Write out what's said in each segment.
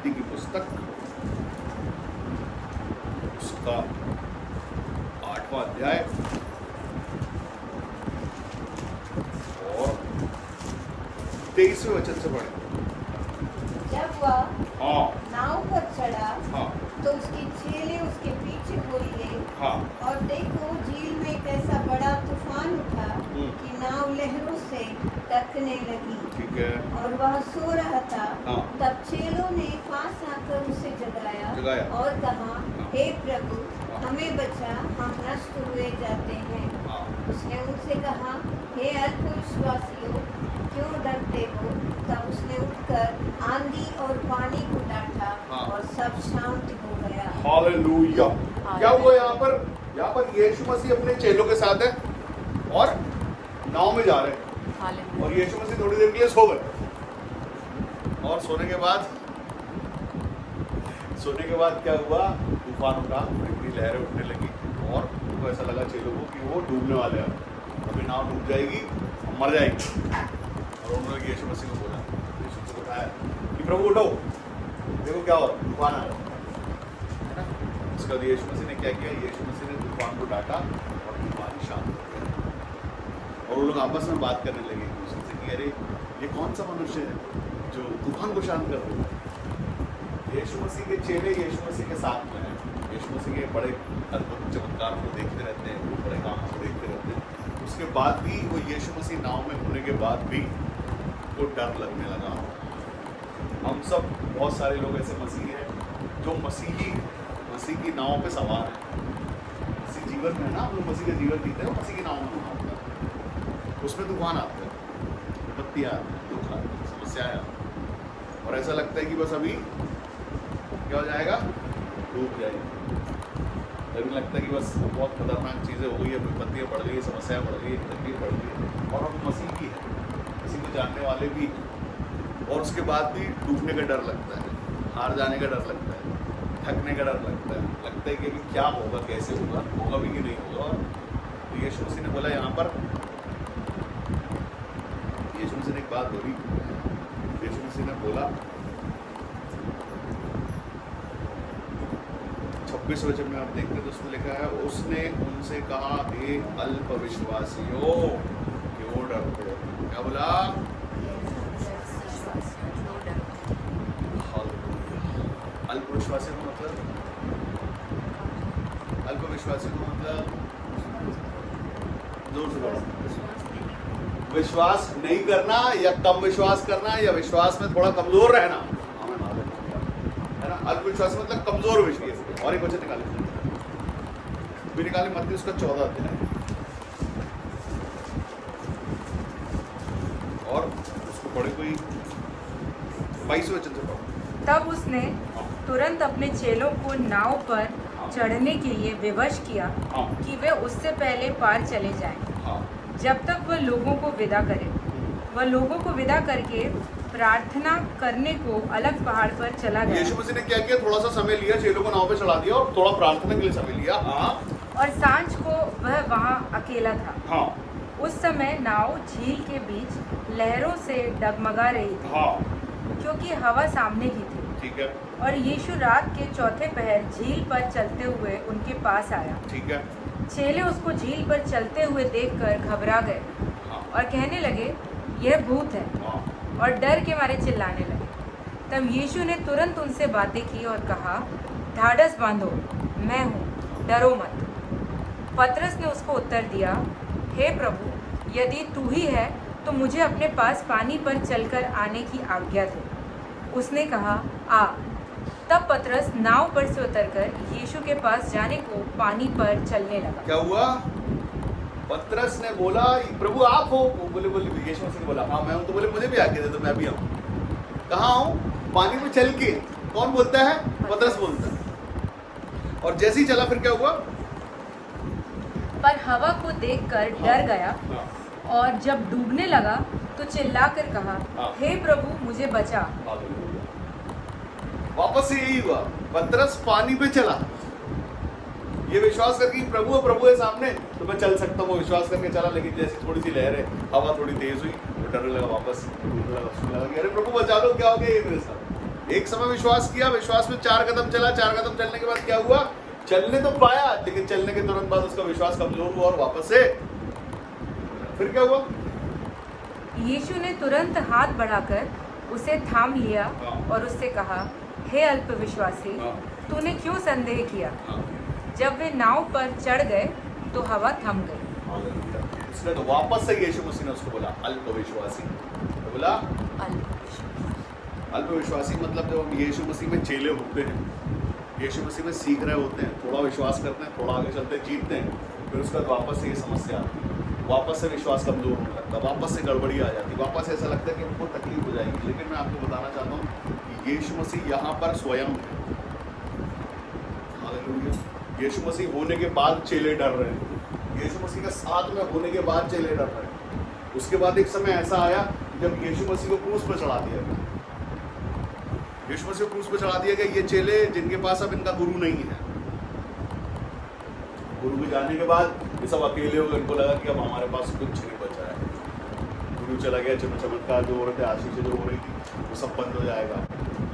उत्पत्ति की पुस्तक उसका 8वां अध्याय और 23वें वचन से पढ़े। जब वह हाँ नाव पर चढ़ा हाँ तो उसके चेले उसके पीछे हो लिए, हाँ और देखो झील में एक ऐसा बड़ा तूफान उठा कि नाव लहरों से टकने लगी, ठीक है। और वह सो रहा था। हाँ। तब चेलों ने पास आकर उसे जगाया और कहा, हे प्रभु, हमें बचा, हम नष्ट हुए जाते हैं। हाँ उसने उनसे कहा, हे अल्पविश्वासियों, क्यों डरते हो? तब उसने उठकर आंधी और पानी को डांटा और सब शांत हो गया। हालेलुया। क्या हुआ यहाँ पर? यहाँ पर यीशु मसीह अपने चेलों के साथ है और नाव में जा रहे हैं, और यीशु मसीह थोड़ी देर के लिए सो गए। और सोने के बाद क्या हुआ? तूफान उठा, बड़ी लहरें उठने लगी, और उनको ऐसा लगा चेलों को कि वो डूबने वाले हैं, अभी नाव डूब जाएगी, मर जाएगी। और उन्होंने यीशु मसीह को बोला, यीशु को बताया कि प्रभु उठो, देखो क्या हो, तूफान आ रहा है ना। उसके बाद यीशु मसीह ने क्या किया? यीशु मसीह ने तूफान को डांटा और तूफान शांत हो गया। और वो लोग आपस में बात करने लगे एक दूसरे से कि अरे ये कौन सा मनुष्य है जो तूफान को शांत कर रहा है। यीशु मसीह के चेले यीशु मसीह के साथ में हैं, यीशु मसीह के बड़े अद्भुत चमत्कार को देखते रहते हैं, वो बड़े कामों को देखते रहते हैं। उसके बाद भी वो यीशु मसीह नाव में होने के बाद भी वो डर लगने लगा। हम सब बहुत सारे लोग ऐसे मसीह हैं जो मसीह की नाव पे सवार हैं। मसीह जीवन में ना, हम लोग मसीह का जीवन जीते हैं, मसीह की नाव में होता है, उसमें तूफान आते हैं, विपत्तियाँ आती हैं, दुख आते हैं, समस्याएं आती हैं, और ऐसा लगता है कि बस अभी क्या हो जाएगा, डूब जाएगी। लगने लगता है कि बस बहुत खतरनाक चीज़ें हो गई है, विपत्तियाँ बढ़ गई, समस्याएं बढ़ गई, तकलीफ बढ़ गई, और हम मसीह की है, मसीह को जानने वाले भी, और उसके बाद भी डूबने का डर लगता है, हार जाने का डर लगता है, थकने का डर लगता है कि अभी क्या होगा, कैसे होगा भी कि नहीं होगा। और यीशु मसीह ने बोला यहाँ पर, यीशु मसीह ने एक बात बोली, यीशु मसीह ने बोला 26 वचन में आप देखते हैं तो उसमें लिखा है, उसने उनसे कहा, हे अल्पविश्वासियों, क्यों डरते हो? क्या बोला? अल्पविश्वासी का मतलब, अल्पविश्वासी का मतलब जोर से बोलो, विश्वास नहीं करना या कम विश्वास करना या विश्वास में थोड़ा कमजोर रहना, है ना। अल्पविश्वासी मतलब कमजोर विश्वास। और एक वचन निकाले मत्ती उसका 14 अध्याय, और उसको पढ़े कोई 22 वचन से पढ़ो। तब उसने तुरंत अपने चेलों को नाव पर चढ़ने के लिए विवश किया कि वे उससे पहले पार चले जाएं, जब तक वह लोगों को विदा करे। वह लोगों को विदा करके प्रार्थना करने को अलग पहाड़ पर चला गया। यीशु मसीह ने क्या किया? थोड़ा सा समय लिया, चेलों को नाव पे चढ़ा दिया और थोड़ा प्रार्थना के लिए समय लिया। और सांझ को वह वहाँ अकेला था। उस समय नाव झील के बीच लहरों से डगमगा रही थी, क्योंकि हवा सामने ही थी। ठीक है। और यीशु रात के चौथे पहर झील पर चलते हुए उनके पास आया। ठीक है। चेले उसको झील पर चलते हुए देखकर घबरा गए और कहने लगे, यह भूत है, और डर के मारे चिल्लाने लगे। तब यीशु ने तुरंत उनसे बातें की और कहा, ढाढ़स बांधो, मैं हूँ, डरो मत। पतरस ने उसको उत्तर दिया, हे प्रभु, यदि तू ही है तो मुझे अपने पास पानी पर चलकर आने की आज्ञा दे। उसने कहा, आ। तब पतरस नाव पर से उतरकर यीशु के पास जाने को पानी पर चलने लगा। क्या हुआ? पतरस ने बोला, प्रभु आप हो? बोले यीशु मसीह ने बोला, हाँ मैं हूँ। तो बोले मुझे भी आज्ञा दे तो मैं भी आऊँ। कहाँ हूँ? पानी में चल के। कौन बोलता है? पतरस बोलता है। और जैसे ही चला फिर क्या हुआ? पर हवा को देखकर डर गया, और जब डूबने लगा तो चिल्लाकर कहा, हे प्रभु मुझे बचा। वापस से यही हुआ, पतरस पानी पे चला, ये विश्वास करके प्रभु है सामने तो मैं चल सकता हूँ, विश्वास करके चला। लेकिन जैसे थोड़ी सी लहर है, हवा थोड़ी तेज हुई तो डरने लगा, वापस डरने लगा कि अरे प्रभु बचा लो, क्या हो गया ये मेरे साथ। एक समय विश्वास किया, विश्वास में 4 कदम चला, 4 कदम चलने के बाद क्या हुआ? चलने तो पाया, लेकिन चलने के तुरंत बाद उसका विश्वास कमजोर हुआ और वापस से फिर क्या हुआ? यीशु ने तुरंत हाथ बढ़ाकर उसे थाम लिया और उससे कहा, हे अल्पविश्वासी, हाँ। तूने क्यों संदेह किया? हाँ। जब वे नाव पर चढ़ गए तो हवा थम गई। इसलिए तो वापस से यीशु मसीह ने उसको बोला अल्पविश्वासी। तो बोला अल्पविश्वासी मतलब जब हम यीशु मसीह में चेले होते हैं, यीशु मसीह में सीख रहे होते हैं, थोड़ा विश्वास करते हैं, थोड़ा आगे चलते जीतते हैं, फिर उसके बाद वापस से ये समस्या आती है, वापस से विश्वास कमजोर होने लगता है, वापस से गड़बड़ी आ जाती है, वापस ऐसा लगता है कि हमको तकलीफ हो जाएगी। लेकिन मैं आपको बताना चाहता हूँ कि यीशु मसीह यहाँ पर स्वयं है। हालेलुया। यीशु मसीह होने के बाद चेले डर रहे हैं, यीशु मसीह का साथ में होने के बाद चेले डर रहे हैं। उसके बाद एक समय ऐसा आया जब यीशु मसीह को क्रूस पर चढ़ा दिया गया, यीशु मसीह को क्रूस पर चढ़ा दिया गया। ये चेले जिनके पास अब इनका गुरु नहीं है, गुरु के जाने के बाद ये सब अकेले हो गए, इनको लगा कि अब हमारे पास कुछ नहीं बचा है, गुरु चला गया, चमत्कार जो हो रहे थे, आशीष जो हो रही थी, वो सब बंद हो जाएगा।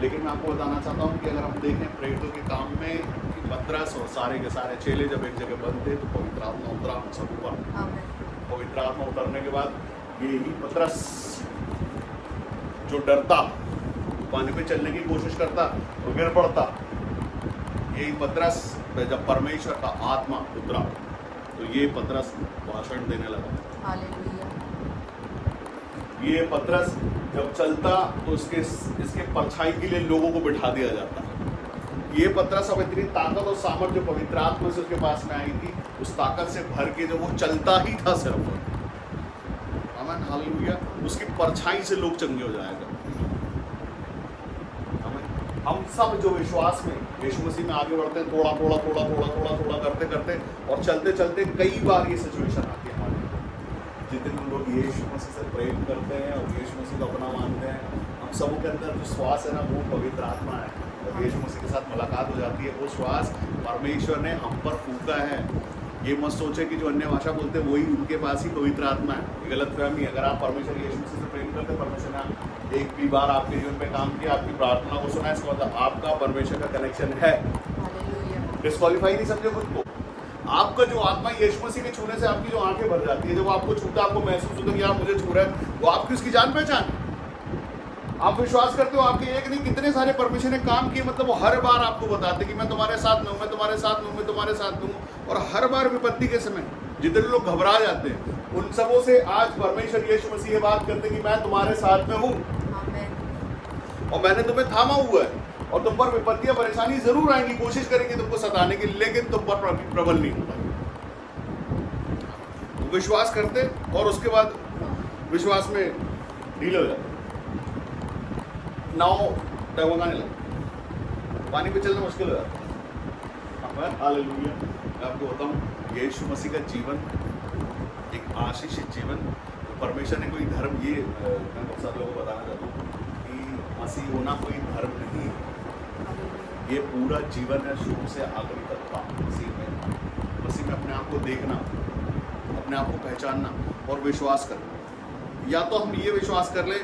लेकिन मैं आपको बताना चाहता हूँ कि अगर हम देखें प्रेरितों के काम में कि पतरस और सारे के सारे चेले जब एक जगह बंद थे तो पवित्र आत्मा उतरा उन सब ऊपर। पवित्र आत्मा उतरने के बाद यही पतरस जो डरता, पानी पे चलने की कोशिश करता तो गिर पड़ता, यही पतरस जब परमेश्वर का आत्मा उतरा तो ये पतरस भाषण देने लगा। हालेलुया। ये पतरस जब चलता तो इसके परछाई के लिए लोगों को बिठा दिया जाता। ये पतरस अब इतनी ताकत और सामर्थ्य जो पवित्र आत्मा से उसके पास में आई थी, उस ताकत से भर के जो वो चलता ही था सिर्फ, आमीन हालेलुया, उसकी परछाई से लोग चंगे हो जाएगा। हम सब जो विश्वास में यीशु मसीह में आगे बढ़ते हैं, थोड़ा करते करते और चलते चलते कई बार ये सिचुएशन आती है हमारे, जितने लोग यीशु मसीह से प्रेम करते हैं और यीशु मसीह को अपना मानते हैं, हम सबों के अंदर जो श्वास है ना वो पवित्र आत्मा है। जब यीशु मसीह के साथ मुलाकात हो जाती है, वो श्वास परमेश्वर ने हम पर फूंका है। ये मत सोचे कि जो अन्य भाषा बोलते हैं वही उनके पास ही पवित्र आत्मा है, ये गलत फहमी। अगर आप परमेश्वर यीशु मसीह से प्रेम करते, परमेश्वर ने एक भी बार आपके जीवन पे काम किया, आपकी प्रार्थना को सुना, इसका मतलब आपका परमेश्वर का कनेक्शन है। डिस्क्वालीफाई नहीं समझे खुद को। आपका जो आत्मा यीशु मसीह के छूने से आपकी जो आंखें भर जाती है, जब आपको छूता, आपको महसूस होता है कि यार मुझे छू रहा है, वो आपकी उसकी जान पहचान। आप विश्वास करते हो, आपके एक नहीं कितने सारे परमेश्वर ने काम किए, मतलब वो हर बार आपको बताते कि मैं तुम्हारे साथ में हूँ, मैं तुम्हारे साथ में हूँ, मैं तुम्हारे साथ हूँ। और हर बार विपत्ति के समय जितने लोग घबरा जाते हैं, उन सबों से आज परमेश्वर यीशु मसीह ये बात करते कि मैं तुम्हारे साथ में हूँ और मैंने तुम्हें थामा हुआ है। और तुम पर विपत्तियां परेशानी जरूर आएंगी, कोशिश करेंगे तुमको सताने की, लेकिन तुम पर प्रबल नहीं होगा। तो विश्वास करते और उसके बाद विश्वास में ढीले हो जाते, नाव डगमगाने लगती, पानी पे चलना मुश्किल हो जाता है। हालेलुया। मैं आपको बताऊं, यीशु मसीह का जीवन एक आशीषित जीवन। परमेश्वर ने कोई धर्म, ये मैं बहुत सारे लोगों को बताना चाहता हूँ कि मसीह होना कोई धर्म नहीं है, ये पूरा जीवन है शुरू से आखिरी तक का मसीह में। मसीह में अपने आप को देखना, अपने आप को पहचानना और विश्वास करना। या तो हम ये विश्वास कर ले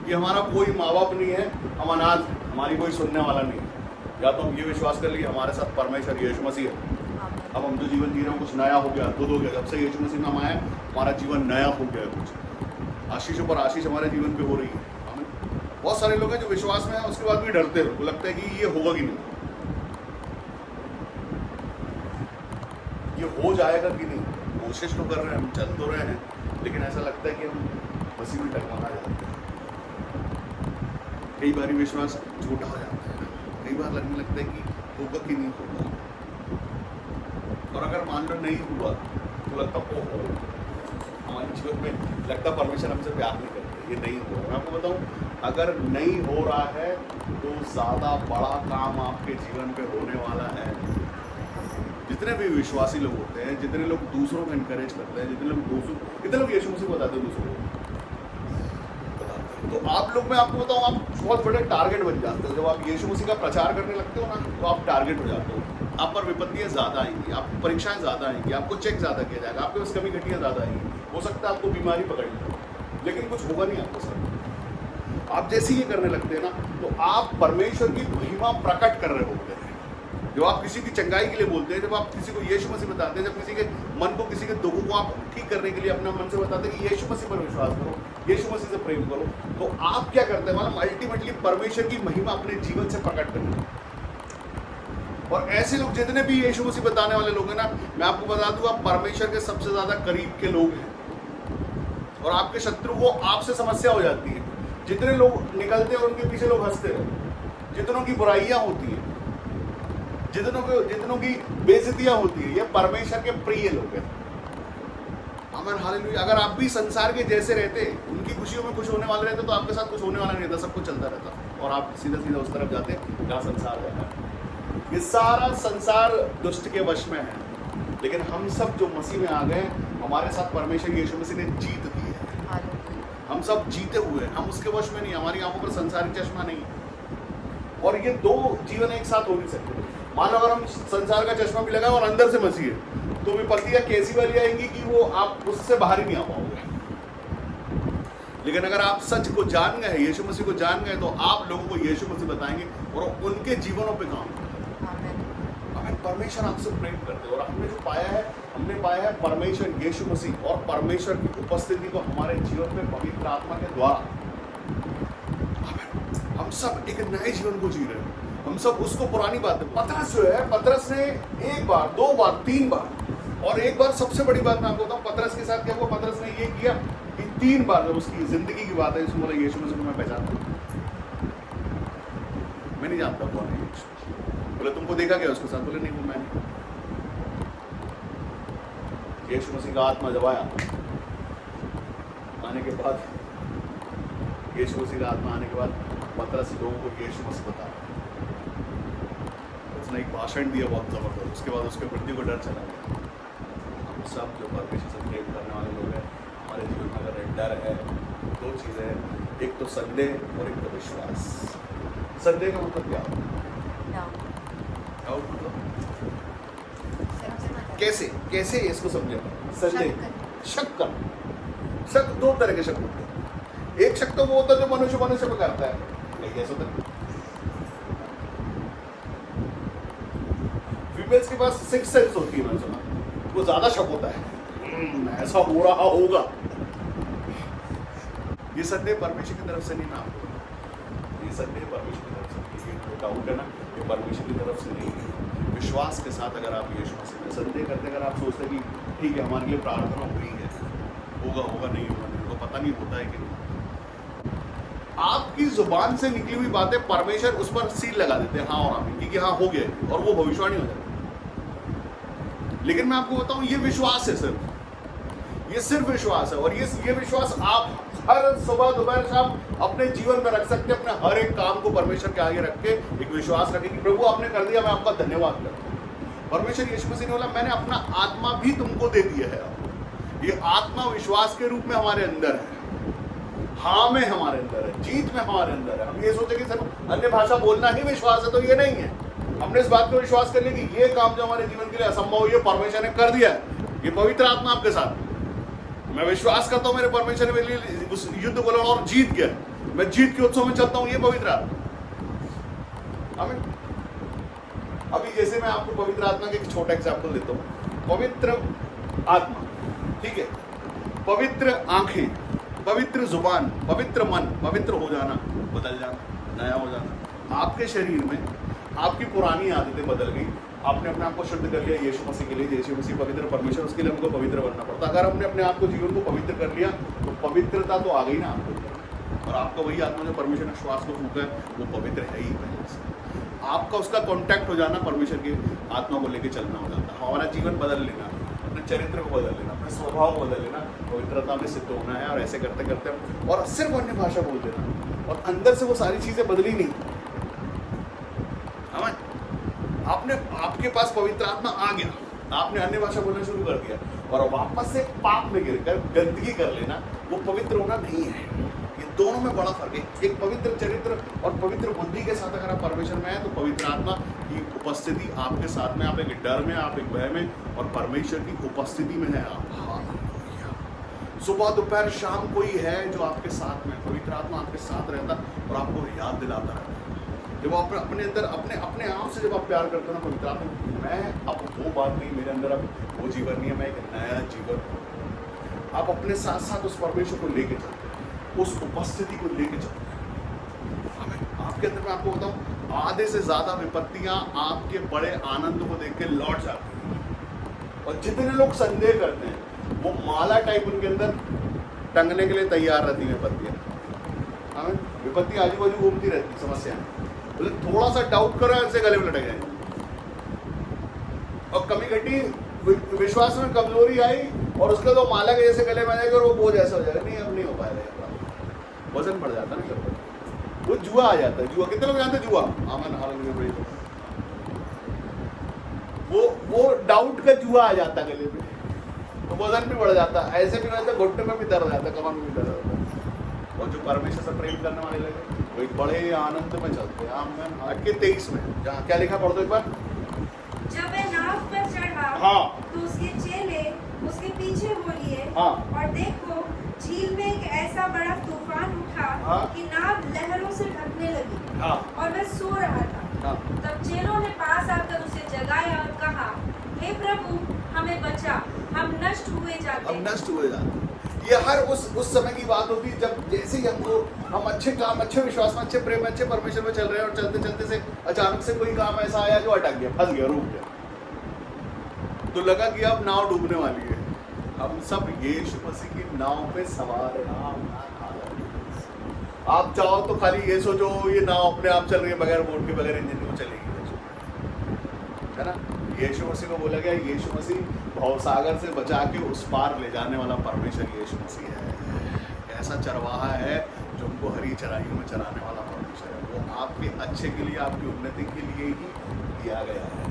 कि हमारा कोई माँ बाप नहीं है, हम अनाथ हैं, हमारी कोई सुनने वाला नहीं है, या तो हम ये विश्वास कर ले कि हमारे साथ परमेश्वर यीशु मसीह है। अब हम जो जीवन जी रहे हैं कुछ नया हो गया, खुद हो गया। जब से यीशु मसीह में हम आए, हमारा जीवन नया हो गया, कुछ आशीषों पर आशीष हमारे जीवन पे हो रही है। बहुत सारे लोग हैं जो विश्वास में हैं, उसके बाद भी डरते हैं, उनको लगता है कि ये होगा कि नहीं, ये हो जाएगा कि नहीं। कोशिश तो कर रहे हैं, हम चल तो रहे हैं, लेकिन ऐसा लगता है कि हम मसीह में डगमगा जाते हैं। कई बार विश्वास झूठा हो जाता है, कई बार लगने लगता है कि होगा कि नहीं होगा। और अगर मान लो नहीं हुआ तो लगता ओहो, हमारे जीवन में लगता परमेश्वर हमसे प्यार नहीं करते, ये नहीं हो रहा। मैं आपको बताऊं, अगर नहीं हो रहा है तो ज़्यादा बड़ा काम आपके जीवन पे होने वाला है। जितने भी विश्वासी लोग होते हैं, जितने लोग दूसरों को इनकरेज करते हैं, कितने लोग यीशु मसीह को बताते हैं दूसरों को, तो आप लोग, मैं आपको बताऊं, आप बहुत बड़े टारगेट बन जाते हो। जब आप यीशु मसीह का प्रचार करने लगते हो ना, तो आप टारगेट हो जाते हो। आप पर विपत्तियां ज़्यादा आएंगी, आपको परीक्षाएं ज़्यादा आएंगी, आपको चेक ज़्यादा किया जाएगा, आपके पास कमी घटियाँ ज़्यादा आएंगी, हो सकता है आपको बीमारी पकड़ ले, लेकिन कुछ होगा नहीं आपको सर। आप जैसे ही ये करने लगते हैं ना, तो आप परमेश्वर की महिमा प्रकट कर रहे होते हैं। जब आप किसी की चंगाई के लिए बोलते हैं, जब आप किसी को यीशु मसीह बताते हैं, जब किसी के मन को, किसी के दुखों को आप ठीक करने के लिए अपना मन से बताते हैं कि यीशु मसीह पर विश्वास करो, यीशु मसीह से प्रेम करो, तो आप क्या करते हैं, मतलब अल्टीमेटली परमेश्वर की महिमा अपने जीवन से प्रकट करते हैं। और ऐसे लोग जितने भी यीशु मसीह बताने वाले लोग हैं ना, मैं आपको बता दूं, आप परमेश्वर के सबसे ज्यादा करीब के लोग हैं। और आपके शत्रु को आपसे समस्या हो जाती है। जितने लोग निकलते हैं और उनके पीछे लोग हंसते हैं, जितनों की बुराइयां होती हैं, जितनों की बेइज्जतियां होती है, ये परमेश्वर के प्रिय लोग हैं। आमीन, हालेलुया। अगर आप भी संसार के जैसे रहते, उनकी खुशियों में खुश होने वाले रहते, तो आपके साथ कुछ होने वाला नहीं रहता, सब कुछ चलता रहता और आप सीधा सीधा उस तरफ जाते जहाँ संसार रहता है। ये सारा संसार दुष्ट के वश में है, लेकिन हम सब जो मसीह में आ गए, हमारे साथ परमेश्वर यीशु मसीह ने जीत दी है। हम सब जीते हुए हैं, हम उसके वश में नहीं, हमारी आंखों पर संसारिक चश्मा नहीं है। और ये दो जीवन एक साथ हो नहीं सकते। मान लो अगर हम संसार का चश्मा भी लगाए और अंदर से मसीह है, तो विपत्तियां कैसी वाली आएंगी कि वो आप उससे बाहर ही नहीं आ पाओगे। लेकिन अगर आप सच को जान गए, यीशु मसीह को जान गए, तो आप लोगों को यीशु मसीह बताएंगे और उनके जीवनों पे काम करेंगे। हमें परमेश्वर आपसे प्रेम करते हैं और हमने जो पाया है, हमने पाया है परमेश्वर यीशु मसीह और परमेश्वर की उपस्थिति को हमारे जीवन में पवित्र आत्मा के द्वारा। हम सब एक नए जीवन को जी रहे हैं। हम सब उसको पुरानी बातें, पतरस जो है, पतरस ने एक बार, दो बार, तीन बार, और एक बार सबसे बड़ी बात मैं आपको बताऊं, पतरस के साथ क्या हुआ, पतरस ने ये किया कि तीन बार जब उसकी जिंदगी की बात है, उसने बोला यीशु मसीह को मैं पहचानता हूं, मैं नहीं जानता कौन है यीशु। बोले तुमको देखा क्या उसके साथ? बोले नहीं, वो मैं नहीं। यीशु मसीह का आत्मा जब आया, आने के बाद, यीशु मसीह का आत्मा आने के बाद पतरस लोगों को यीशु मसीह बताया। उसने एक भाषण दिया बहुत जबरदस्त, उसके बाद उसके मृत्यु को डर चला गया। हम सब जो परमेश्वर से प्रेम करने वाले लोग हैं, हमारे जीवन में अगर डर है, दो चीज़ें हैं, एक तो संदेह और एक तो विश्वास। संदेह का मतलब क्या होता है? कैसे कैसे इसको समझे? संदेह, शक करना। शक दो तरह के शक होते हैं। एक शक तो वो होता है जो मनुष्य मनुष्य में करता है, नहीं ऐसा होता है। फीमेल्स के पास सिक्स सेंस होती है, मैंने सुना, वो ज्यादा शक होता है, ऐसा हो रहा होगा। ये संदेह परमेश्वर की तरफ से नहीं ना, ये संदेह परमेश्वर की तरफ से नहीं, ये डाउट है ना, ये परमेश्वर की तरफ से नहीं है। विश्वास के साथ अगर आप यीशु मसीह में संदेह करते, अगर आप सोचते कि ठीक है हमारे लिए प्रार्थना हुई है, होगा होगा नहीं होगा, नहीं तो पता नहीं होता है कि नहीं, आपकी जुबान से निकली हुई बातें परमेश्वर उस पर सील लगा देते हैं, हाँ और आमीन, क्योंकि हाँ हो गया, और वो भविष्यवाणी हो जाती है। लेकिन मैं आपको बताऊं, ये विश्वास है, ये सिर्फ विश्वास है। और ये विश्वास आप हर सुबह दोपहर शाम अपने जीवन में रख सकते हैं। अपने हर एक काम को परमेश्वर के आगे रख के एक विश्वास रखें कि प्रभु आपने कर दिया, मैं आपका धन्यवाद करता हूं। परमेश्वर यीशु मसीह ने बोला मैंने अपना आत्मा भी तुमको दे दिया है। ये आत्मा विश्वास के रूप में हमारे अंदर है, हाँ में हमारे अंदर है, जीत में हमारे अंदर है। हम ये सोचे कि सिर्फ अन्य भाषा बोलना ही विश्वास है, तो ये नहीं है। हमने इस बात को विश्वास कर लिया कि ये काम जो हमारे जीवन के लिए असंभव, ये परमेश्वर ने कर दिया है। ये पवित्र आत्मा आपके साथ, मैं विश्वास करता हूं मेरे परमेश्वर ने मेरे लिए उस युद्ध को लड़ा और जीत गया, मैं जीत के उत्सव में चलता हूं, ये पवित्र आत्मा। आमीन। अभी जैसे मैं आपको पवित्र आत्मा के एक छोटा एग्जाम्पल देता हूं। पवित्र आत्मा, ठीक है, पवित्र आंखें, पवित्र जुबान, पवित्र मन, पवित्र हो जाना, बदल जाना, नया हो जाना। आपके शरीर में आपकी पुरानी आदतें बदल गई, आपने अपने आप को शुद्ध कर लिया यीशु मसीह के लिए। यीशु मसीह पवित्र परमेश्वर, उसके लिए हमको पवित्र बनना पड़ता। अगर हमने अपने आप को, जीवन को पवित्र कर लिया, तो पवित्रता तो आ गई ना आपको। और आपका वही आत्मा जो परमेश्वर ने श्वास को फूका है, वो पवित्र है ही पहले से। आपका उसका कॉन्टैक्ट हो जाना, परमेश्वर की आत्मा को लेकर चलना हो जाता है। हमारा जीवन बदल लेना, अपने चरित्र को बदल लेना, अपने स्वभाव को बदल लेना, पवित्रता में सिद्ध होना है। और ऐसे करते करते, और सिर्फ अन्य भाषा बोल देना, और अंदर से वो सारी चीजें बदली नहीं। आपने, आपके पास पवित्र आत्मा आ गया, आपने अन्य भाषा बोलना शुरू कर दिया, और वापस से पाप में गिरकर गंदगी कर लेना, वो पवित्र होना नहीं है। ये दोनों में बड़ा फर्क है। एक पवित्र चरित्र और पवित्र बुद्धि के साथ अगर आप परमेश्वर में हैं, तो पवित्र आत्मा की उपस्थिति आपके साथ में, आप एक डर में, आप एक भय में, और परमेश्वर की उपस्थिति में है आप। सुबह दोपहर शाम कोई है जो आपके साथ में, पवित्र आत्मा आपके साथ रहता और आपको याद दिलाता रहता है। जब आप अपने अंदर अपने अपने आप से जब आप प्यार करते हो ना पवित्र आत्मा, मैं अब वो बात नहीं, मेरे अंदर अब वो जीवन नहीं है, मैं एक नया जीवन हूँ। आप अपने साथ साथ उस परमेश्वर को लेके चलते हैं, उस उपस्थिति को लेके चलते हैं। आपके अंदर मैं आपको बताऊं, आधे से ज्यादा विपत्तियां आपके बड़े आनंद को देख के लौट जाती हैं। और जितने लोग संदेह करते हैं वो माला टाइप उनके अंदर टंगने के लिए तैयार रहती है विपत्तियां। हमें विपत्ति आजू बाजू घूमती रहती, समस्या बोले थोड़ा सा डाउट करो ऐसे गले में लटक जाएंगे। और कमी घटी विश्वास में कमजोरी आई और उसका तो माला के जैसे गले में जाएगा और वो बोझ ऐसा हो जाएगा, नहीं अब नहीं हो पाएगा, वजन बढ़ जाता नहीं लगता, वो जुआ आ जाता है। जुआ कितने लोग जानते हैं? जुआ आमन हाल वो डाउट का जुआ आ जाता है गले में, तो वजन भी बढ़ जाता है, ऐसे भी रहता है, घुटने में भी दर्द आता है, कमर में भी दर्द आता है। और जो परमेश्वर से प्रेम करने वाले लगे वो एक बड़े आनंद में चलते हैं। आमन 8:23 में जहाँ क्या लिखा, पढ़ दो एक बार। जब वह नाव पर चढ़ा, हाँ, तो उसके चेले उसके पीछे हो लिए। हाँ, और देखो, झील में एक ऐसा बड़ा तूफान उठा हाँ, कि नाव लहरों से ढकने लगी, हाँ, और वह सो रहा था। हाँ, तब चेलों ने पास आकर उसे जगाया और कहा, हे प्रभु, हमें बचा, हम नष्ट हुए जाते। हम नष्ट हुए जाते। ये हर उस समय की बात होती है जब जैसे ही हम अच्छे काम, अच्छे विश्वास में, अच्छे प्रेम में, अच्छे परमेश्वर में चल रहे हैं और चलते चलते से अचानक से कोई काम ऐसा आया जो अटक गया, फंस गया, रुक गया, तो लगा कि अब नाव डूबने वाली है। हम सब यीशु मसीह की नाव पे सवार हैं। आप चाहो तो खाली ये सोचो ये नाव अपने आप चल रही है, बगैर बोट के, बगैर इंजन के, वो चलेगी, है ना। यीशु मसीह को बोला गया, यीशु मसीह भवसागर से बचा के उस पार ले जाने वाला परमेश्वर यीशु मसीह है। ऐसा चरवाहा है जो उनको हरी चराइयों में चराने वाला परमेश्वर है। वो आपके अच्छे के लिए, आपकी उन्नति के लिए ही दिया गया है।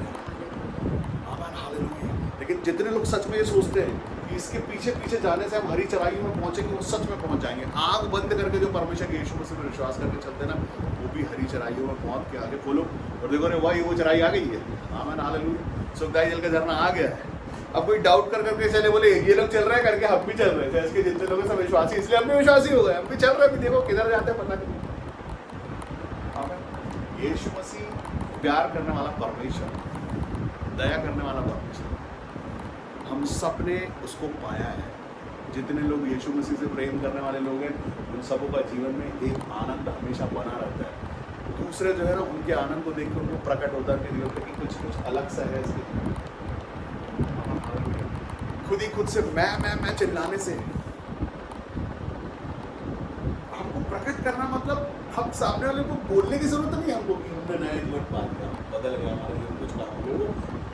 आमीन, हालेलुया। लेकिन जितने लोग सच में ये सोचते हैं कि इसके पीछे पीछे जाने से हम हरी चराइयों में पहुंचेंगे, वो सच में पहुंच जाएंगे। आँख बंद करके जो परमेश्वर यीशु मसीह पर विश्वास करके चलते ना, वो भी हरी चराइयों में पहुंच के आगे खोलो और देखो रे वाह, वो चराई आ गई है। आमीन, हालेलुया। सुखदाई जल का झरना आ गया है। अब कोई डाउट कर करके चले, बोले ये लोग चल रहे हैं करके हम भी चल रहे थे, इसके जितने लोग सब विश्वासी, इसलिए हम भी विश्वासी हो गए, हम भी चल रहे हैं, देखो किधर जाते हैं पता नहीं। आमीन। यीशु मसीह प्यार करने वाला परमेश्वर, दया करने वाला परमेश्वर, हम सब ने उसको पाया है। जितने लोग यीशु मसीह से प्रेम करने वाले लोग हैं, उन सबों का जीवन में एक आनंद हमेशा बना रहता है। दूसरे जो है ना, उनके आनंद को देख कर उनको प्रकट होता है कि कुछ अलग सा है इसके। खुद ही खुद से मैं चिल्लाने से हमको प्रकट करना, मतलब हम सामने वाले को बोलने की जरूरत नहीं है हमको कि हमने नया जीवन पा लिया, बदल गया हमारा जीवन, कुछ काम वो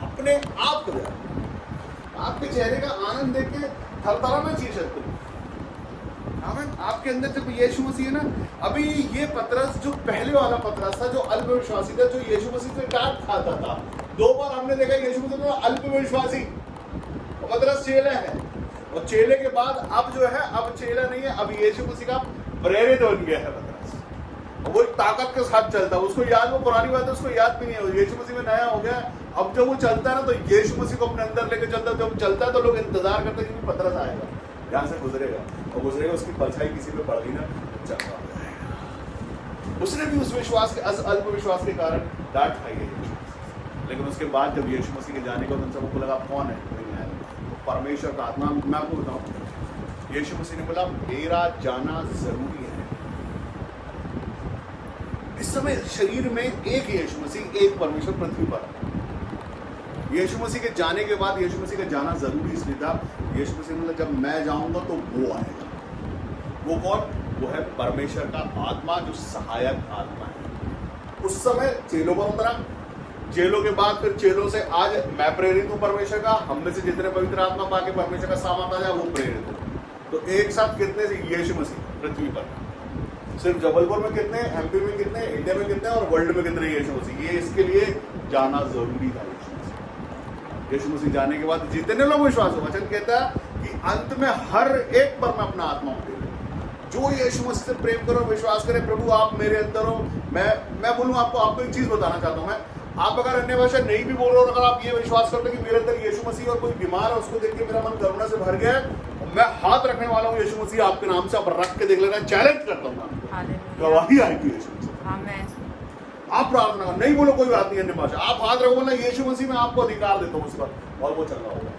अपने आप हो जाए। आपके चेहरे का आनंद देख के थरथराना चाहिए शत्रु। आमीन। आपके अंदर जब यीशु मसीह है ना, अभी ये पतरस जो पहले वाला पतरस था, जो अल्पविश्वासी था, जो यीशु मसीह से डांट खाता था, 2 बार हमने देखा यीशु मसीह को अल्पविश्वासी, पतरस चेला है, और चेले के बाद अब जो है, अब चेला नहीं है, अब यीशु मसीह का प्रेरित बन गया है पतरस। वो ताकत के साथ चलता है, उसको याद, वो पुरानी बात है उसको याद भी नहीं है, यीशु मसीह में नया हो गया। अब जब वो चलता है ना, तो यीशु मसीह को अपने अंदर लेके चलता है। जब चलता है तो लोग इंतजार करते हैं कि पतरस आएगा, यहाँ से गुजरेगा, और गुजरेगा, उसकी परछाई किसी पे पड़ गई ना, चल जाएगा। उसने भी उस विश्वास के, अल्पविश्वास के कारण डांट खाई है यीशु मसीह। लेकिन उसके बाद जब यीशु मसीह के जाने को उन सबको लगा कौन है, परमेश्वर का आत्मा। मैं आपको बताऊं, यीशु मसीह ने बोला मेरा जाना जरूरी है। इस समय शरीर में एक यीशु मसीह, एक परमेश्वर पृथ्वी पर। यीशु मसीह के जाने के बाद यीशु मसीह का जाना जरूरी इसलिए था, यीशु मसीह ने बोला जब मैं जाऊंगा तो वो आएगा। वो कौन? वो है परमेश्वर का आत्मा, जो सहायक आत्मा है। उस समय चेलों पर उतरा, चेलों के बाद फिर चेलों से आज मैं प्रेरित हूं परमेश्वर का। हम में से जितने पवित्र आत्मा पाके परमेश्वर का सामर्थ आ जाए वो प्रेरित हो। तो एक साथ कितने से यीशु मसीह पृथ्वी पर, सिर्फ जबलपुर में कितने, एमपी में कितने, इंडिया में कितने, और वर्ल्ड में कितने यीशु मसीह। ये इसके लिए जाना जरूरी था यीशु मसीह। यीशु मसीह जाने के बाद जितने लोग विश्वास हो, वचन कहता है कि अंत में हर एक पर मैं अपना आत्मा दे दूं। जो यीशु मसीह से प्रेम करो, विश्वास करे, प्रभु आप मेरे अंदर हो। मैं बोलूं आपको एक चीज बताना चाहता हूं मैं, आप अगर अन्य भाषा नहीं भी बोल रहे हो, अगर आप ये विश्वास करते हो कि मेरे अंदर यीशु मसीह और कोई बीमार है, उसको देख के मेरा मन करुणा से भर गया है, मैं हाथ रखने वाला हूँ यीशु मसीह आपके नाम से, आप रख के देख लेना, चैलेंज करता हूँ आपको। हालेलुया। गवाही आएगी यीशु मसीह। आमेन। आप प्रार्थना करो, नहीं बोलो कोई बात नहीं, अन्य भाषा आप हाथ रखो ना, यीशु मसीह में आपको अधिकार देता हूँ उस पर, और वो चंगा होगा।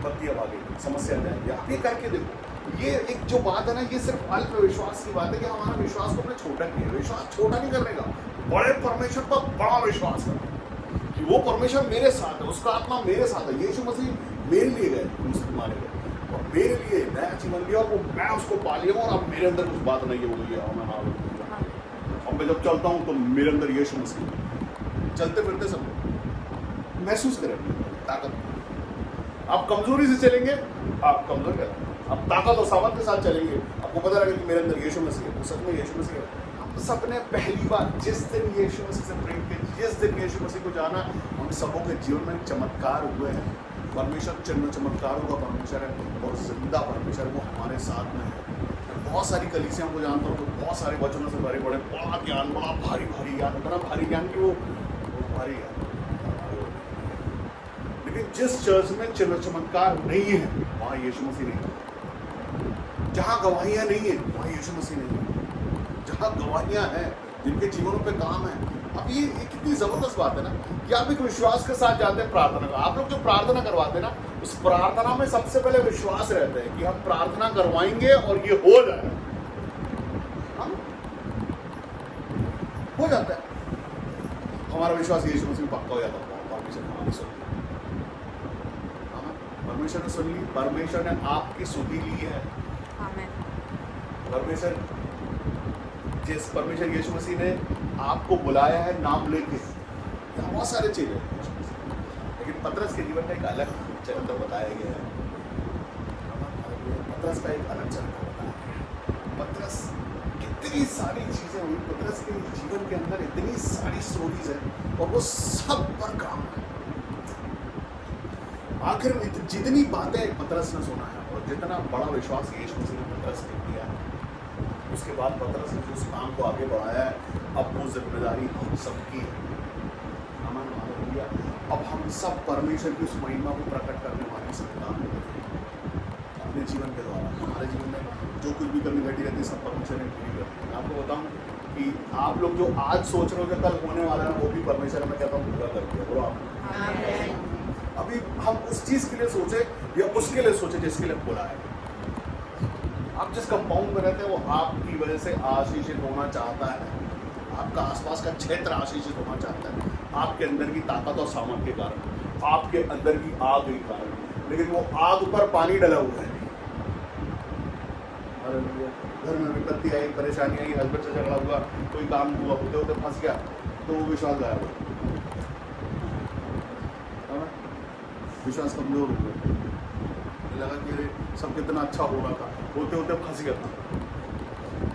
पत्ती अब आगे समस्या जाएगी, आप ये करके देखो। ये एक जो बात है ना, ये सिर्फ अल्प विश्वास की बात है कि हमारा विश्वास को अपने छोटा किया, विश्वास छोटा नहीं करने का, बड़े परमेश्वर पर बड़ा विश्वास करना कि वो परमेश्वर मेरे साथ है, उसका आत्मा मेरे साथ है, यीशु मसीह मेरे लिए गए, उसको मारे गए और मेरे लिए नया जीवन दिया, और वो मैं उसको पा लिया हूं, और अब मेरे अंदर कुछ बात नहीं है, वो गई है। और मैं जब चलता हूं तो मेरे अंदर यीशु मसीह, चलते फिरते सब महसूस करें ताकत। आप कमजोरी से चलेंगे, आप कमजोर करें, आप ताकत और सामर्थ के साथ चलेंगे, आपको पता लगेगा कि मेरे अंदर यीशु मसीह है, तो सच में यीशु मसीह है। हम सबने पहली बार जिस दिन यीशु मसीह से प्रेम किया, जिस दिन यीशु मसीह को जाना, हम सबों के जीवन में चमत्कार हुए हैं। परमेश्वर चिन्ह चमत्कारों का परमेश्वर है और जिंदा परमेश्वर, वो हमारे साथ में है। बहुत सारी कलीसियां को जानता हूँ, तो बहुत सारे वचनों से भरे पड़े, बड़ा ज्ञान, बड़ा भारी भारी ज्ञान, इतना भारी ज्ञान कि वो भारी ज्ञान। लेकिन जिस चर्च में चिन्ह चमत्कार नहीं है, वहाँ यीशु मसीह नहीं है। जहाँ गवाहियाँ नहीं है, वहाँ यीशु मसीह नहीं है। जहाँ गवाहियाँ हैं, जिनके जीवनों पे काम है। अब ये कितनी जबरदस्त बात है ना कि आप एक विश्वास के साथ जाते हैं प्रार्थना का। आप लोग जो प्रार्थना करवाते हैं ना, उस प्रार्थना में सबसे पहले विश्वास रहता है कि हम प्रार्थना करवाएंगे और ये हो जाएगा। हाँ? हो जाता है। हमारा विश्वास यीशु मसीह में पक्का हो जाता है। परमेश्वर हमारी सुन ली, परमेश्वर ने सुन ली, परमेश्वर ने आपकी सुधी ली है। परमेश्वर यीशु मसीह ने आपको बुलाया है नाम लेके। यहाँ बहुत सारे चीजें हैं, लेकिन पतरस के जीवन में एक अलग चरित्र बताया गया है। पतरस का एक अलग चरित्र बताया गया है। पतरस, कितनी सारी चीजें हुई पतरस के जीवन के अंदर, इतनी सारी स्टोरीज है और वो सब पर काम है। आखिर में जितनी बातें पतरस ने सुना है और जितना बड़ा विश्वास यीशु मसीह ने पतरस ने किया है, उसके बाद पतरस ने उस काम को आगे बढ़ाया है। अब वो जिम्मेदारी हम सबकी है। अब हम सब परमेश्वर की उस महिमा को प्रकट करने वाले सब काम अपने जीवन के द्वारा। हमारे जीवन में जो कुछ भी कमी घटी रहती है, सब परमेश्वर ने पूरी करती है। मैं आपको बताऊं कि आप लोग जो आज सोच रहे हो कि कल होने वाला है, वो भी परमेश्वर में कहता हूँ पूरा कर दिया। बोलो आप। अभी हम उस चीज के लिए सोचे या उसके लिए सोचे जिसके लिए बोला है। आप जिस कंपाउंड में रहते हैं, वो आपकी वजह से आशीषित होना चाहता है। आपका आसपास का क्षेत्र आशीषित होना चाहता है, आपके अंदर की ताकत और सामर्थ्य के कारण, आपके अंदर की आग के कारण। लेकिन वो आग पर पानी डला हुआ है। घर में विपत्ति आई, परेशानी आई, हस्बैंड से झगड़ा हुआ, कोई काम हुआ, होते होते फंस गया, तो वो विश्वास गायब हो, विश्वास कमजोर हो गया। लगा कि सब कितना अच्छा हो रहा था, होते होते फंस गया था।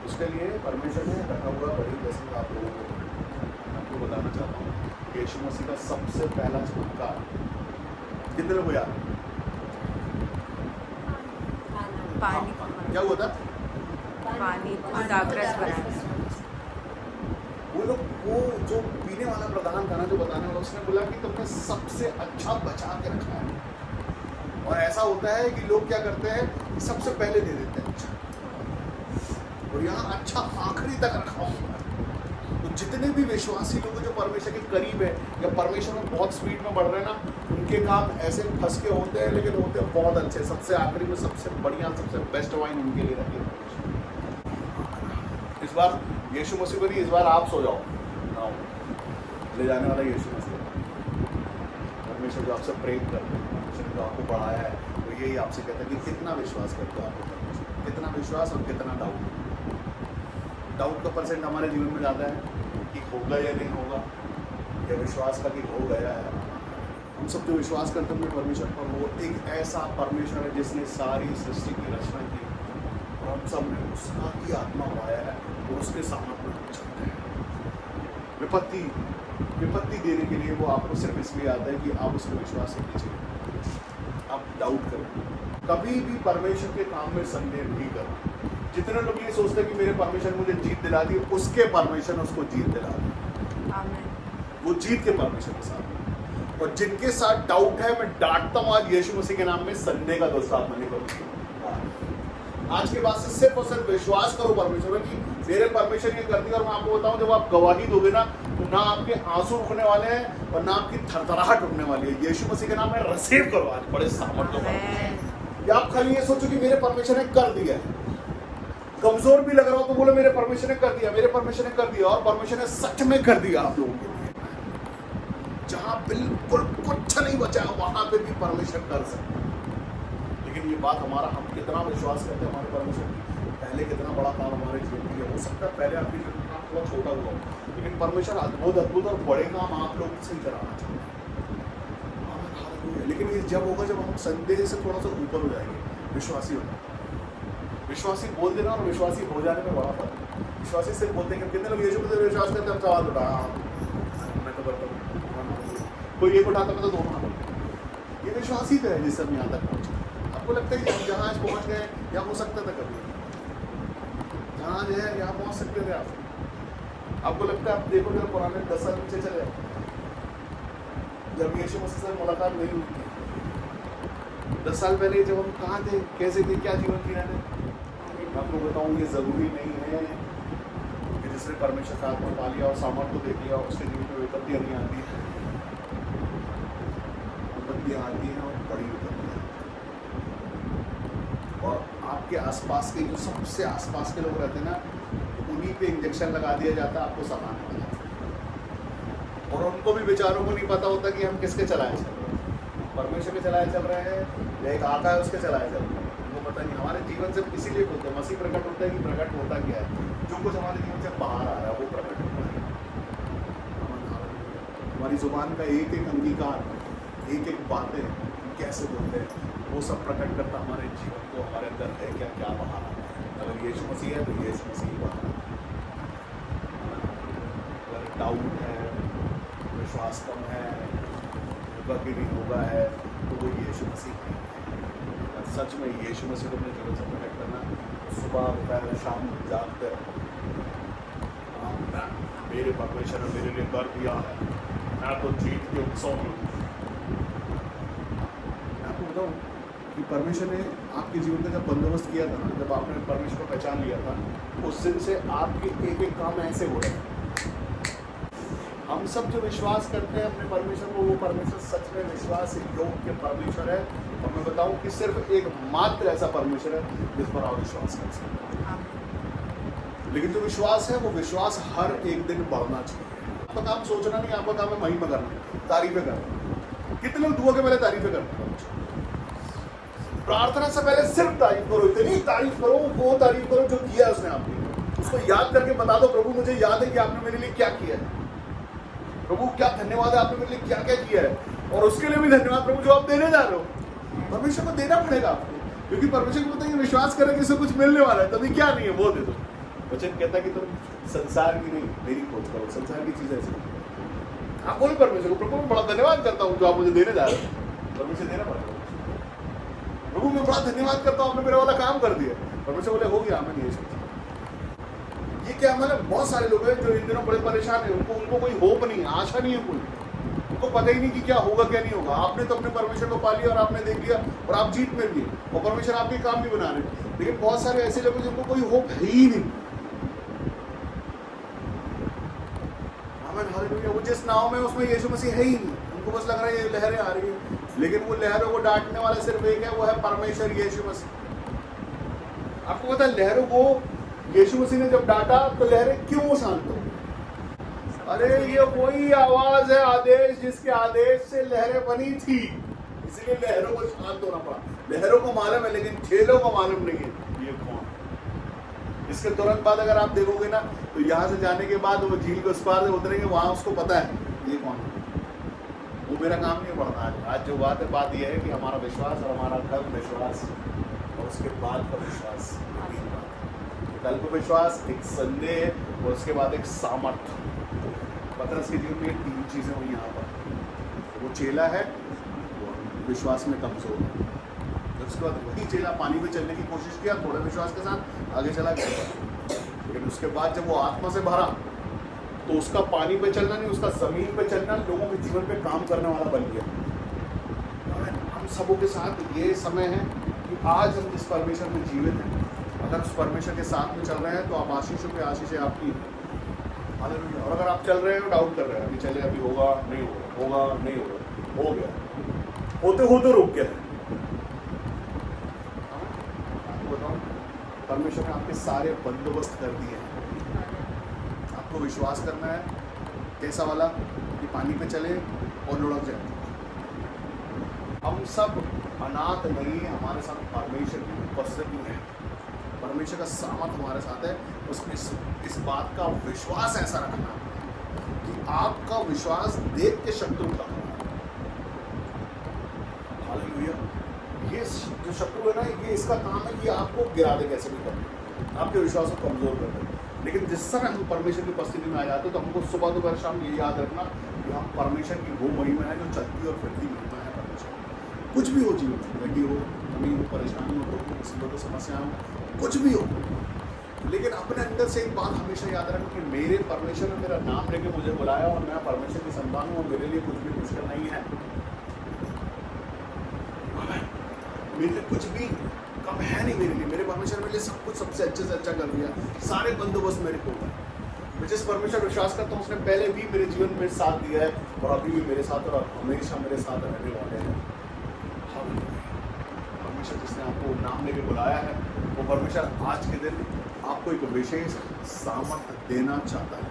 उसके लिए परमेश्वर ने रखा हुआ बड़ी ब्लेसिंग आप लोगों को आपको बताना चाहता हूँ। यीशु मसीह का सबसे पहला चमत्कार कितने लोग याद? पानी क्या हुआ था? पानी दागरस बनाना। वो लोग, वो जो पीने वाला प्रधान था ना, जो बताने वाला, उसने बोला कि तुमने सबसे अच्छा बचा के रखा है। और ऐसा होता है कि लोग क्या करते हैं, सबसे पहले दे देते हैं अच्छा, और यहाँ अच्छा आखिरी तक रखा हुआ है। तो जितने भी विश्वासी लोग जो परमेश्वर के करीब है या परमेश्वर में बहुत स्पीड में बढ़ रहे हैं ना, उनके काम ऐसे फंस के होते हैं, लेकिन होते हैं बहुत अच्छे। सबसे आखिरी में सबसे बढ़िया, सबसे बेस्ट वाइन उनके लिए रखी है। इस बार यीशु मसीह को नहीं, इस बार आप सो जाओ ना, ले जाने वाला यीशु मसीह। परमेश्वर जो आपसे प्रेम करते हैं, परमेश्वर जो आपको बढ़ाया है, वो यही आपसे कहता है कि कितना विश्वास करते हो आपको परमेश्वर, कितना विश्वास और कितना डाउट। डाउट का परसेंट हमारे जीवन में ज़्यादा है कि होगा या नहीं होगा, या विश्वास का कि हो गया है। हम सब जो विश्वास करते हैं परमेश्वर पर, वो एक ऐसा परमेश्वर है जिसने सारी सृष्टि की रचना की, और हम सब ने उसका ही आत्मा पाया है और उसके सामर्थ्य में चलते हैं। विपत्ति देने के लिए वो आपको सिर्फ इसलिए आता है कि आप उसके विश्वास से कीजिए, आप डाउट करें। कभी भी परमेश्वर के काम में संदेह नहीं करना। जितने लोग ये सोचते हैं कि मेरे परमेश्वर ने मुझे जीत दिला दी, उसके परमेश्वर ने उसको जीत दिला दी। वो जीत के परमेश्वर के साथ। और और जिनके साथ डाउट है मैं डांटता हूं आज यीशु मसीह के नाम में, संडे का दोस्त आप नहीं करूंगा। आज के बाद से सिर्फ और सिर्फ विश्वास करो परमेश्वर में कि मेरे परमेश्वर ये कर दिया। और मैं आपको बताऊं, जब आप गवाही दोगे ना तो ना आपके आंसू रुकने वाले हैं और ना आपकी थरथराहट रुकने वाली है। यीशु मसीह के नाम में रिसीव करो आज बड़े सामर्थ्य के। आप खाली ये सोचो कि मेरे परमेश्वर ने कर दिया है। कमजोर भी लग रहा हो तो बोलो मेरे परमेश्वर ने कर दिया, मेरे परमेश्वर ने कर दिया। और परमेश्वर ने सच में कर दिया आप लोगों के लिए। जहां बिल्कुल कुछ नहीं बचा वहां पे भी परमेश्वर कर सकता है। लेकिन ये बात हमारा, हम कितना विश्वास करते हैं हमारे परमेश्वर की, पहले कितना बड़ा काम हमारे जीवन में हो सकता है। पहले आपकी जीवन में थोड़ा छोटा हुआ, लेकिन परमेश्वर अद्भुत और बड़े काम आप लोग से ही कराना चाहते हैं। लेकिन ये जब होगा जब हम संदेह से थोड़ा सा ऊपर हो जाएंगे, विश्वासी होगा। विश्वासी बोल देना और विश्वासी हो जाने में बड़ा फर्क है। विश्वासी सिर्फ बोलते हैं, कितने लोग यीशु पर विश्वास करते हैं, हम सवाल उठा मैं तो करता हूँ, कोई एक उठाता मैं तो दो उठाता। ये विश्वासी तो है जिस सब यहाँ तक पहुँचे। आपको लगता है कि हम जहाँ आज पहुँच गए, यहाँ हो सकता था कभी, जहाँ जो है यहाँ पहुँच सकते थे आप। आपको लगता है, आप देखो जब पुराने 10 साल पीछे चले जाओ, जब यीशु मसीह से मुलाकात नहीं हुई थी, 10 साल पहले जब हम कहाँ थे, कैसे थे, क्या जीवन जी रहे थे। मैं आपको बताऊँ, ये ज़रूरी नहीं है कि जिसने परमेश्वर का आत्मा पा लिया और सामर्थ्य को देख लिया उसके जीवन में विपत्तियाँ नहीं आती हैं। विपत्तियाँ आती हैं और बड़ी विपत्तियाँ। और आपके आसपास के जो सबसे आसपास के लोग रहते हैं ना, उन्हीं पे इंजेक्शन लगा दिया जाता है आपको सताने वाला। और उनको भी बेचारों को नहीं पता होता कि हम किसके चलाए चल रहे हैं, परमेश्वर के चलाए चल रहे हैं या एक आता है उसके चलाए चल रहे हैं। उनको पता नहीं। हमारे जीवन से इसीलिए होते हैं, मसीह प्रकट होता है कि प्रकट होता क्या है, जो कुछ हमारे जीवन से बाहर आ रहा है वो प्रकट होता है। हमारी जुबान का एक एक अंगीकार, एक एक बातें कैसे बोलते हैं, वो सब प्रकट करता हमारे जीवन को, हमारे अंदर है क्या क्या बाहर आ रहा है। अगर यीशु मसीह है तो यीशु मसीह बाहर। अगर डाउट है, विश्वास कम है, होगा कि नहीं होगा है, तो वो यीशु मसीह नहीं है। सच में यीशु मसीह को अपने जीवन से प्रकट करना, सुबह दोपहर शाम जागते रहो, मेरे परमेश्वर ने मेरे लिए कर दिया है, मैं तो जीत के उत्सव में। मैं आपको बताऊँ कि परमेश्वर ने आपके जीवन का जब बंदोबस्त किया था ना, जब आपने परमेश्वर को पहचान लिया था, उस दिन से आपके एक एक काम ऐसे हो रहे हैं। हम सब जो विश्वास करते हैं अपने परमेश्वर को, वो परमेश्वर सच में विश्वास योग्य परमेश्वर है। और मैं बताऊं कि सिर्फ एक मात्र ऐसा परमेश्वर है जिस पर आप विश्वास कर सकते हैं। लेकिन जो विश्वास है वो विश्वास हर एक दिन बढ़ना चाहिए। आपका काम सोचना नहीं, आपका काम है महिमा करना, तारीफें करना। कितने लोग दुआ के पहले तारीफें करते हैं? प्रार्थना से पहले सिर्फ तारीफ करो, इतनी तारीफ करो, वो तारीफ करो जो किया उसने आपके लिए। उसको याद करके बता दो, प्रभु मुझे याद है कि आपने मेरे लिए क्या किया है। प्रभु क्या धन्यवाद है, आपने मेरे लिए क्या क्या किया है। और उसके लिए भी धन्यवाद प्रभु जो आप देने जा रहे हो। परमेश्वर को देना पड़ेगा आपको, क्योंकि परमेश्वर को पता है कि विश्वास करें कि इसे कुछ मिलने वाला है, तभी क्या नहीं है वो दे दो। वचन कहता है कि तुम संसार की नहीं मेरी खोज करो, संसार की चीजें ऐसी। आप बोले परमेश्वर को, प्रभु मैं बड़ा धन्यवाद करता हूँ जो आप मुझे देने जा रहे हो। परमेश्वर देना पड़ेगा। प्रभु मैं बड़ा धन्यवाद करता हूँ, आपने मेरा वाला काम कर दिया। परमेश्वर बोले हो गया, मैं नहीं सोचा। ये क्या, मतलब बहुत सारे लोग हैं जो इन दिनों बड़े परेशान हैं, उनको कोई होप नहीं है, आशा नहीं है कोई, उनको पता ही नहीं कि क्या होगा क्या नहीं होगा। आपने तो अपने परमेश्वर को पा लिया और आपने देख लिया और आप जीत में भी, और परमेश्वर आपके काम भी बना रहे हैं। लेकिन बहुत सारे ऐसे लोग जिनको कोई होप है ही नहीं। हालेलुया। वो जिस नाव में उसमें यीशु मसीह है ही नहीं, उनको बस लग रहा है ये लहरें आ रही है। लेकिन वो लहरों को डांटने वाला सिर्फ एक है, वो है परमेश्वर यीशु मसीह। आपको पता है लहरों को यीशु मसीह ने जब डांटा तो लहरें क्यों शांत हो? अरे ये वही आवाज है, आदेश, जिसके आदेश से लहरें बनी थी, इसलिए लहरों को शांत होना पड़ा। लहरों को मालूम है लेकिन झेलों को मालूम नहीं है ये कौन। इसके तुरंत बाद अगर आप देखोगे ना तो यहाँ से जाने के बाद वो झील के उस पार से उतरेंगे, वहां उसको पता है ये कौन है। वो मेरा काम नहीं पड़ता। आज जो बात यह है कि हमारा विश्वास और हमारा कल विश्वास और उसके बाद का विश्वास, कल को विश्वास, एक संदेह और उसके बाद एक सामर्थ्य। पतरस के जीवन में 3 चीजें हुई यहाँ पर। वो चेला है, वो विश्वास में कमजोर है। उसके बाद वही चेला पानी पे चलने की कोशिश किया, थोड़े विश्वास के साथ आगे चला गया। लेकिन उसके बाद जब वो आत्मा से भरा तो उसका पानी पे चलना नहीं, उसका जमीन पे चलना लोगों के जीवन पे काम करने वाला बन गया। हम सबों के साथ ये समय है कि आज हम जिस परमेश्वर में जीवित हैं, अगर उस परमेश्वर के साथ में चल रहे हैं तो आप आशीषों पे आशीष है आपकी। हालेलुया। और अगर आप चल रहे हो डाउट कर रहे हैं, अभी चले, अभी होगा नहीं होगा, होगा नहीं होगा, हो गया, होते होते रुक गया है। आपको बताओ, परमेश्वर ने आपके सारे बंदोबस्त कर दिए हैं। आपको विश्वास करना है कैसा वाला, कि पानी पे चले और लुढ़क जाए। हम सब अनाथ नहीं, हमारे साथ परमेश्वर की उपस्थिति है, परमेश्वर का सामर्थ हमारे साथ है। उसमें इस बात का विश्वास ऐसा रखना कि आपका विश्वास देख के शत्रु का। हालेलुया। ये जो शत्रु है ना, ये इसका काम है कि आपको गिरा दे कैसे भी कर, आपके विश्वास को कमजोर कर दे। लेकिन जिस समय हम परमेश्वर की उपस्थिति में आ जाते हैं तो हमको सुबह दोपहर शाम ये याद रखना कि हम परमेश्वर की वो महिमा है जो चलती और फिरती महिमा है परमेश्वर। कुछ भी हो जीवन में, लगी हो, कमी हो, परेशानी हो, दुख हो, मुसीबत हो, समस्या हो, कुछ भी हो, लेकिन अपने अंदर से एक बात हमेशा याद रखो कि मेरे परमेश्वर ने मेरा नाम लेके मुझे बुलाया और मैं परमेश्वर की संतान हूँ और मेरे लिए कुछ भी मुश्किल नहीं है। मेरे लिए कुछ भी कम है नहीं, मेरे लिए, मेरे परमेश्वर मेरे लिए सब कुछ सबसे अच्छे से अच्छा कर दिया, सारे बंदोबस्त मेरे को हुए। मैं जिस परमेश्वर विश्वास करता हूँ उसने पहले भी मेरे जीवन में साथ दिया है और अभी भी मेरे साथ और हमेशा मेरे साथ रहने वाले हैं। परमेश्वर जिसने आपको नाम लेके बुलाया है, वो परमेश्वर आज के दिन आपको एक विशेष सामर्थ्य देना चाहता है।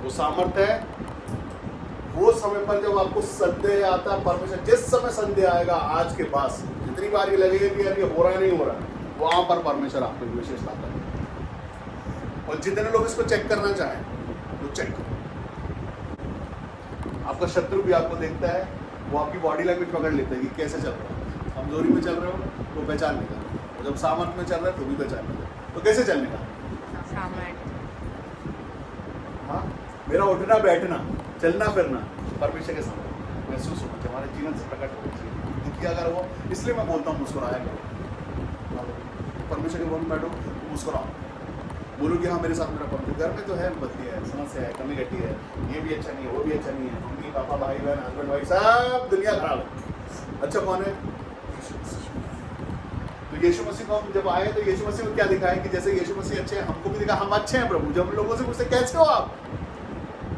वो सामर्थ्य है वो समय पर जब आपको संदेह आता है, परमेश्वर जिस समय संदेह आएगा आज के पास, जितनी बार ये लगेगा कि यार ये हो रहा नहीं हो रहा, वहां पर परमेश्वर आपको एक विशेष लाता है। और जितने लोग इसको चेक करना चाहें वो चेक करो। आपका शत्रु भी आपको देखता है, वो आपकी बॉडी लैंग्वेज पकड़ लेता है कि कैसे चल रहा है। कमजोरी में चल रहे हो तो पहचान लेगा, और जब सामर्थ में चल रहा है तो भी पहचान लेगा। तो कैसे चलने का? हाँ, मेरा उठना बैठना चलना फिरना परमेश्वर के सामने महसूस होना चाहिए, हमारे जीवन से प्रकट होना चाहिए। दुखी अगर हो, इसलिए मैं बोलता हूँ मुस्कुराया करो। परमेश्वर के भवन में बैठो, मुस्कुराओ, बोलो कि हाँ मेरे साथ मेरा परमेश्वर। घर में तो है बत्ती है, समस्या है, कमी घटी है, ये भी अच्छा नहीं है, वो भी अच्छा नहीं है, मम्मी पापा भाई बहन हस्बैंड वाइफ सब दुनिया खराब है। अच्छा कौन है? तो यीशु मसीह को हम जब आए तो यीशु मसीह को क्या दिखाया कि जैसे यीशु मसीह अच्छे हैं, हमको भी दिखा हम अच्छे हैं प्रभु। जब लोगों से पूछते कैसे हो आप,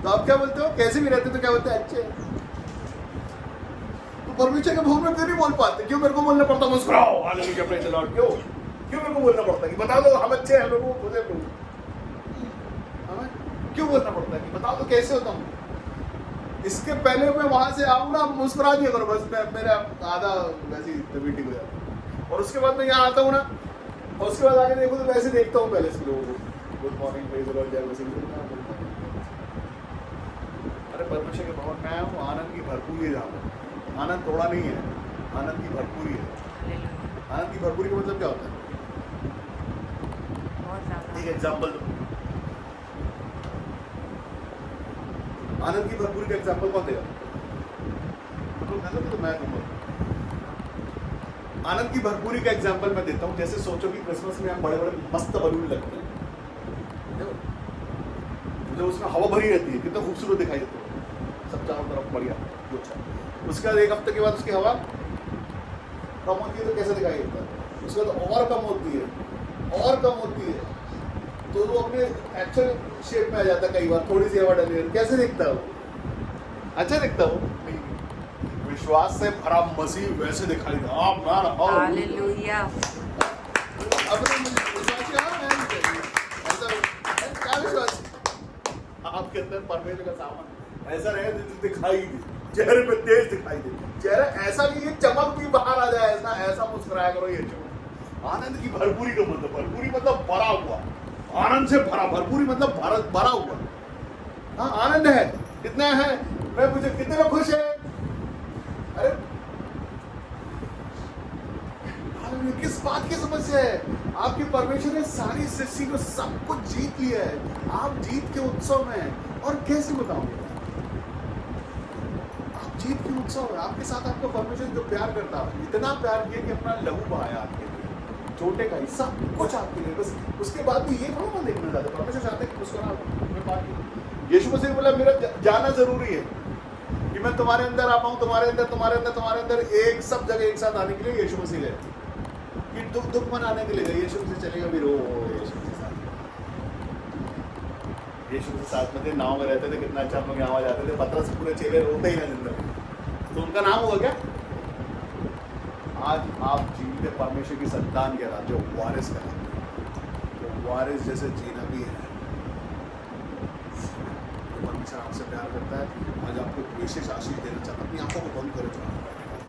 तो आप क्या बोलते हो? कैसे भी रहते तो क्या बोलते हैं? अच्छे। तो परमेश्वर के भवन में क्यों नहीं बोल पाते? क्यों मेरे को बोलना पड़ता मुस्कुराओ, हालेलुया प्रेज़ द लॉर्ड? क्यों मेरे को बोलना पड़ता है कि बता दो हम अच्छे हैं, लोगों को खुदे प्रभु? क्यों बोलना पड़ता है कि बता दो कैसे होता हूँ? इसके पहले मैं वहां से आऊँ ना, मुस्कुरा दिया करो बस, मेरा आधा वैसी तबीयत ठीक हो जाती है। और उसके बाद मैं यहाँ आता हूँ ना, और उसके बाद आगे देखो तो वैसे देखता हूँ पहले से लोगों को, good morning praise the Lord, जय मसीह। अरे परमेश्वर के भवन में आया हूँ, आनंद की भरपूरी है। जहाँ आनंद थोड़ा नहीं है, आनंद की भरपूरी है। आनंद की भरपूरी का मतलब क्या होता है? एक एग्जाम्पल दो। आनंद की भरपूरी का एग्जाम्पल कौन देगा? तो मैं दूंगा। आनंद की भरपूरी का एग्जाम्पल मैं देता हूँ। जैसे सोचो कि क्रिसमस में हम बड़े बड़े मस्त बलून लगते हैं, जब उसमें हवा भरी रहती है कितना खूबसूरत दिखाई देता है, सब चारों तरफ बढ़िया अच्छा। उसके बाद एक हफ्ते के बाद उसकी हवा कम होती है तो कैसा दिखाई देता है? उसके बाद और कम होती है, और कम होती है, तो वो अपने एक्चुअल शेप में आ जाता है। कई बार थोड़ी सी हवा डली, कैसे दिखता है वो? अच्छा दिखता है वो? विश्वास से भरा मसीह वैसे दिखाई देता है। हालेलुया। आपके अंदर परमेश्वर का सामान ऐसा रहे दिखाई दे, चेहरे पे तेज दिखाई दे, चेहरा ऐसा नहीं चमक भी बाहर आ जाए, ऐसा मुस्कुराया करो। ये आनंद की भरपूरी का मतलब, भरपूरी मतलब भरा हुआ, आनंद से भरा, भरपूरी मतलब भरा हुआ। हाँ आनंद है, कितना है? मैं मुझे कितने लोग खुश है? अरे किस बात की समस्या है? आपके परमेश्वर ने सारी सृष्टि को सब कुछ जीत लिया है, आप जीत के उत्सव में हैं। और कैसे बताऊंगे? आप जीत के उत्सव है, आपके साथ आपका परमेश्वर जो प्यार करता है, इतना प्यार किया कि अपना लहू बहाया आपके लिए। छोटे का ही सब कुछ आपके लिए, बस उसके बाद भी ये थोड़ा ना देखना चाहते, परमेश्वर चाहते हैं कि मुस्कुराहट। यीशु मसीह बोला मेरा जाना जरूरी है कि मैं तुम्हारे अंदर आ पाऊँ, तुम्हारे अंदर एक सब जगह एक साथ आने के लिए यीशु मसीह गए, कि दुख मनाने के लिए गए। यीशु मसीह चलेगा भी रो, यीशु मसीह साथ में थे, नाव में रहते थे, कितना अच्छा हम लोग यहाँ जाते थे, पतरस से पूरे चेले रोते ही ना जिंदगी, तो उनका नाम हुआ क्या? आज आप जीवित परमेश्वर की संतान कहलाते हो, वारिस कहलाते हो, तो वारिस जैसे जीना भी है। परमेश्वर आपसे प्यार करता है, आज आपको विशेष आशीष देना चाहता है। अपनी आंखों को बंद करो,